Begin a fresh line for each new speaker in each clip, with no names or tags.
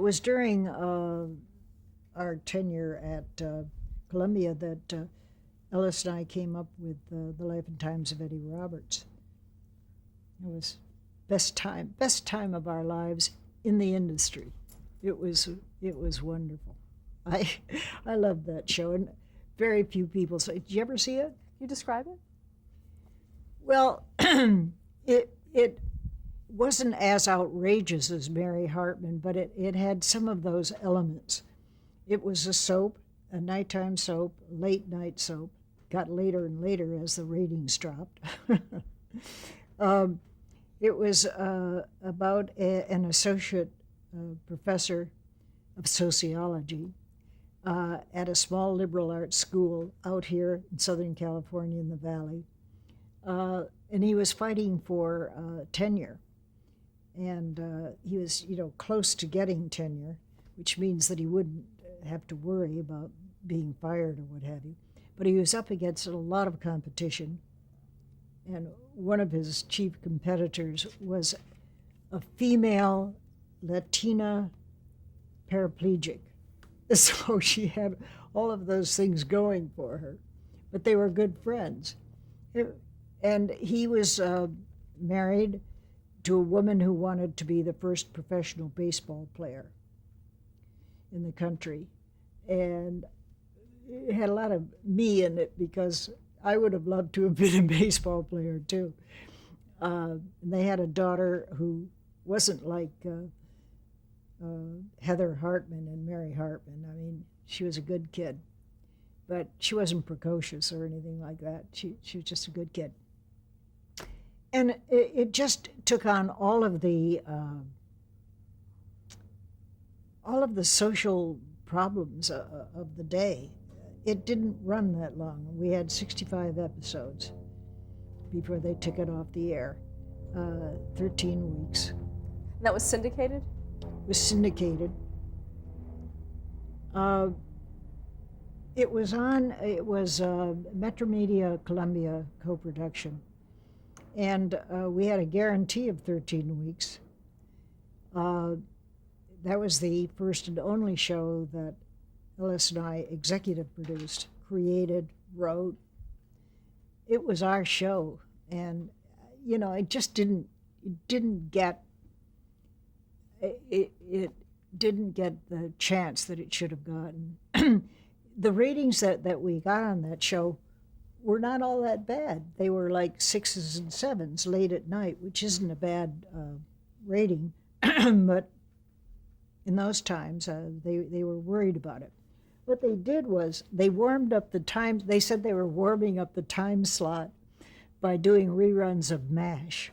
It was during our tenure at Columbia that Ellis and I came up with The Life and Times of Eddie Roberts. It was best time of our lives in the industry. It was wonderful. I I loved that show, and very few people say. Did you ever see it?
You describe it?
Well, it wasn't as outrageous as Mary Hartman, but it had some of those elements. It was a soap, a nighttime soap, late night soap. Got later and later as the ratings dropped. um, it was about an associate professor of sociology at a small liberal arts school out here in Southern California in the Valley. And he was fighting for tenure. And he was, close to getting tenure, which means that he wouldn't have to worry about being fired or what have you. But he was up against a lot of competition. And one of his chief competitors was a female Latina paraplegic. So she had all of those things going for her, but they were good friends. And he was married to a woman who wanted to be the first professional baseball player in the country. And it had a lot of me in it because I would have loved to have been a baseball player too. And they had a daughter who wasn't like Heather Hartman and Mary Hartman. I mean, she was a good kid, but she wasn't precocious or anything like that. She was just a good kid. And it just took on all of the social problems of the day. It didn't run that long. We had 65 episodes before they took it off the air. 13 weeks.
And that was syndicated?
It was syndicated. It was Metro Media Columbia co-production. And we had a guarantee of 13 weeks. That was the first and only show that Ellis and I executive produced, created, wrote. It was our show. And, it just didn't get the chance that it should have gotten. The ratings that we got on that show were not all that bad. They were like 6s and 7s late at night, which isn't a bad rating. But in those times, they were worried about it. What they did was they warmed up the time. They said they were warming up the time slot by doing reruns of MASH.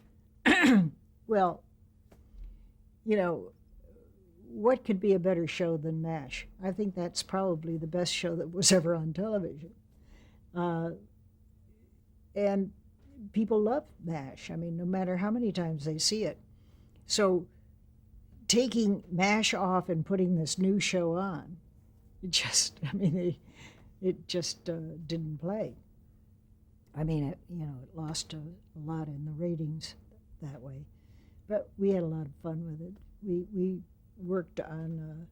Well, what could be a better show than MASH? I think that's probably the best show that was ever on television. And people love MASH. I mean, no matter how many times they see it. So taking MASH off and putting this new show on, it just didn't play. I mean, it lost a lot in the ratings that way. But we had a lot of fun with it. We worked on,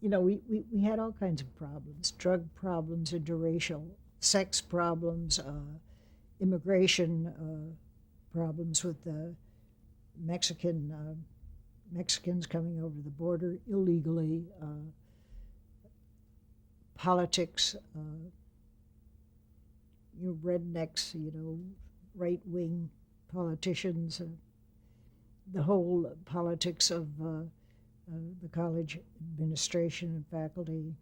we had all kinds of problems, drug problems, interracial, sex problems, immigration problems with the Mexicans coming over the border illegally, politics, rednecks, right-wing politicians, the whole politics of the college administration and faculty,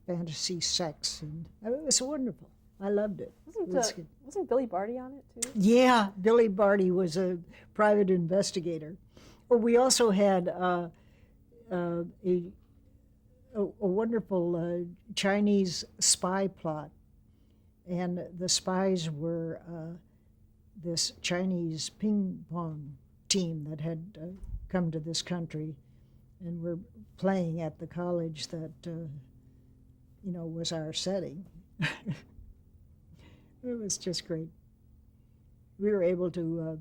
fantasy sex, and it was wonderful. I loved it.
Wasn't Billy Barty on it too?
Yeah, Billy Barty was a private investigator. Well, we also had a wonderful Chinese spy plot, and the spies were this Chinese ping pong team that had come to this country and were playing at the college that was our setting. It was just great. We were able to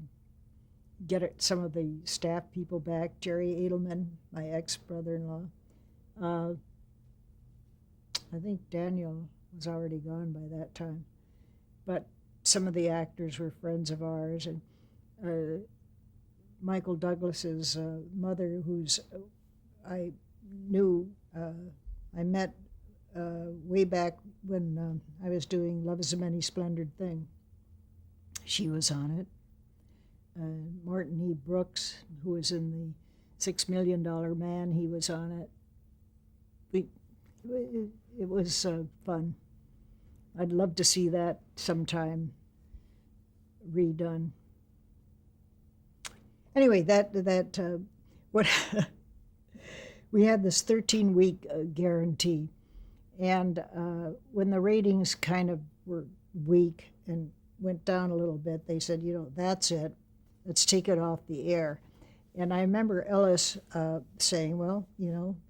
some of the staff people back. Jerry Edelman, my ex-brother-in-law. I think Daniel was already gone by that time. But some of the actors were friends of ours, and Michael Douglas's mother, who's I knew, I met way back when I was doing Love is a Many Splendored Thing. She was on it. Martin E. Brooks, who was in the $6 Million Man, he was on it. It was fun. I'd love to see that sometime redone. Anyway, what we had this 13-week guarantee, and when the ratings kind of were weak and went down a little bit, they said, that's it. Let's take it off the air. And I remember Ellis saying, well,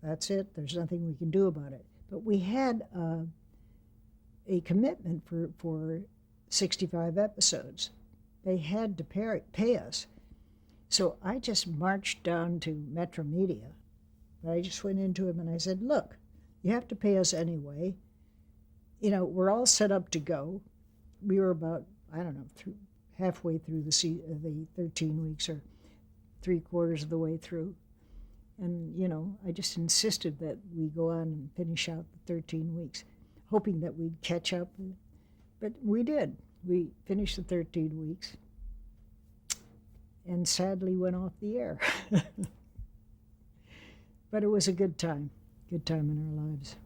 that's it. There's nothing we can do about it. But we had a commitment for 65 episodes. They had to pay us. So I just marched down to Metro Media. I just went into him and I said, look, you have to pay us anyway. We're all set up to go. We were about, halfway through the 13 weeks or 3/4 of the way through. And, I just insisted that we go on and finish out the 13 weeks, hoping that we'd catch up. But we did. We finished the 13 weeks and sadly went off the air. But it was a good time in our lives.